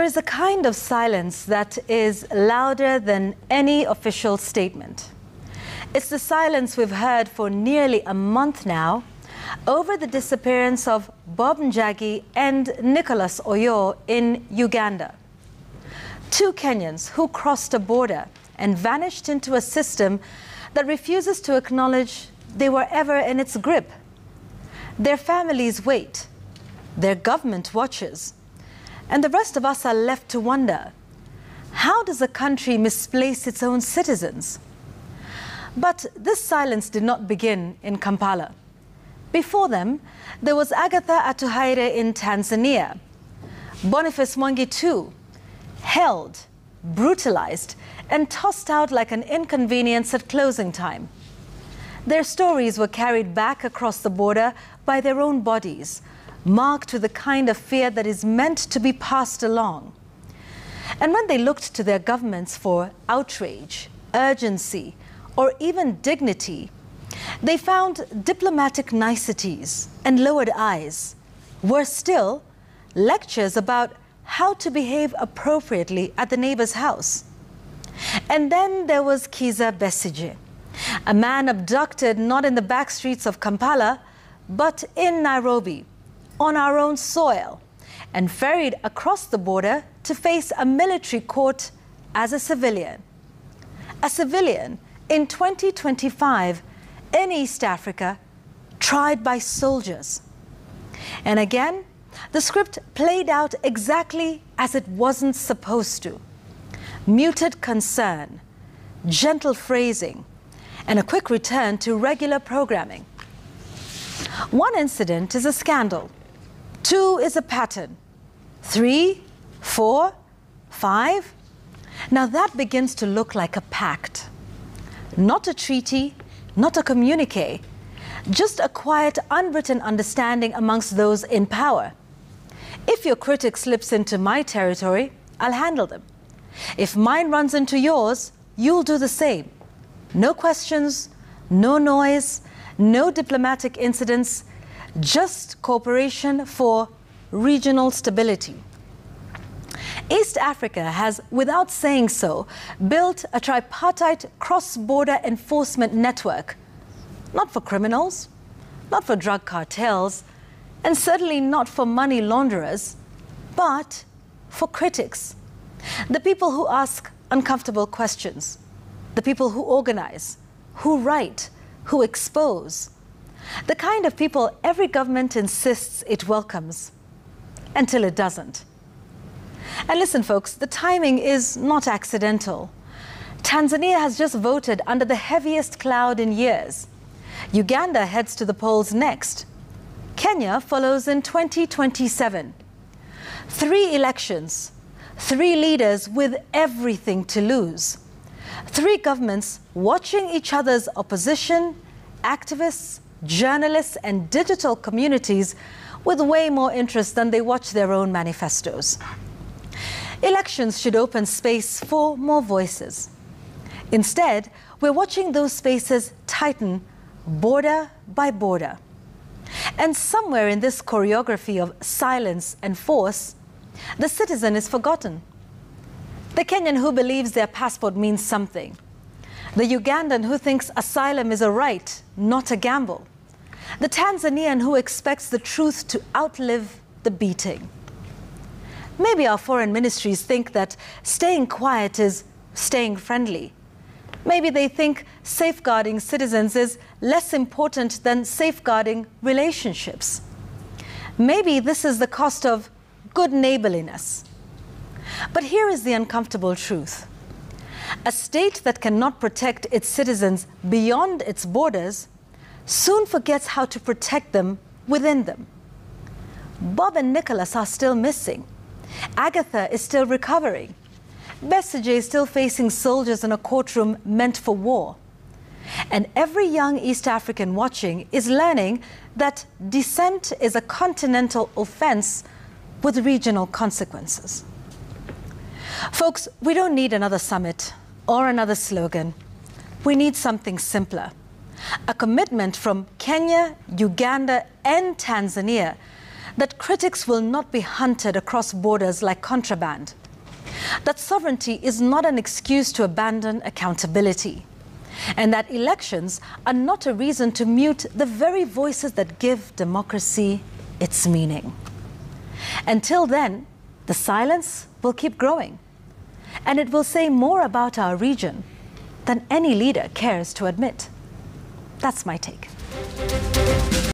is a kind of silence that is louder than any official statement. It's the silence we've heard for nearly a month now over the disappearance of Bob Njagi and Nicholas Oyo in Uganda. Two Kenyans who crossed a border and vanished into a system that refuses to acknowledge they were ever in its grip. Their families wait, their government watches, and the rest of us are left to wonder, how does a country misplace its own citizens? But this silence did not begin in Kampala. Before them, there was Agatha Atuhaire in Tanzania, Boniface Mwangi too, held, brutalized, and tossed out like an inconvenience at closing time. Their stories were carried back across the border by their own bodies, marked with the kind of fear that is meant to be passed along. And when they looked to their governments for outrage, urgency, or even dignity, they found diplomatic niceties and lowered eyes. Worse still, lectures about how to behave appropriately at the neighbor's house. And then there was Kizza Besigye, a man abducted not in the back streets of Kampala, but in Nairobi, on our own soil, and ferried across the border to face a military court as a civilian. A civilian in 2025 in East Africa, tried by soldiers. And again, the script played out exactly as it wasn't supposed to. Muted concern, gentle phrasing, and a quick return to regular programming. One incident is a scandal. Two is a pattern. 3, 4, 5. Now that begins to look like a pact. Not a treaty, not a communique, just a quiet, unwritten understanding amongst those in power. If your critic slips into my territory, I'll handle them. If mine runs into yours, you'll do the same. No questions, no noise, no diplomatic incidents, just cooperation for regional stability. East Africa has, without saying so, built a tripartite cross-border enforcement network, not for criminals, not for drug cartels, and certainly not for money launderers, but for critics, the people who ask uncomfortable questions, the people who organize, who write, who expose, the kind of people every government insists it welcomes, until it doesn't. And listen, folks, the timing is not accidental. Tanzania has just voted under the heaviest cloud in years. Uganda heads to the polls next. Kenya follows in 2027. 3 elections, 3 leaders with everything to lose. 3 governments watching each other's opposition, activists, journalists, and digital communities with way more interest than they watch their own manifestos. Elections should open space for more voices. Instead, we're watching those spaces tighten border by border. And somewhere in this choreography of silence and force, the citizen is forgotten. The Kenyan who believes their passport means something. The Ugandan who thinks asylum is a right, not a gamble. The Tanzanian who expects the truth to outlive the beating. Maybe our foreign ministries think that staying quiet is staying friendly. Maybe they think safeguarding citizens is less important than safeguarding relationships. Maybe this is the cost of good neighborliness. But here is the uncomfortable truth. A state that cannot protect its citizens beyond its borders soon forgets how to protect them within them. Bob and Nicholas are still missing. Agatha is still recovering. Besigye is still facing soldiers in a courtroom meant for war. And every young East African watching is learning that dissent is a continental offense with regional consequences. Folks, we don't need another summit or another slogan. We need something simpler. A commitment from Kenya, Uganda, and Tanzania that critics will not be hunted across borders like contraband, that sovereignty is not an excuse to abandon accountability, and that elections are not a reason to mute the very voices that give democracy its meaning. Until then, the silence will keep growing, and it will say more about our region than any leader cares to admit. That's my take.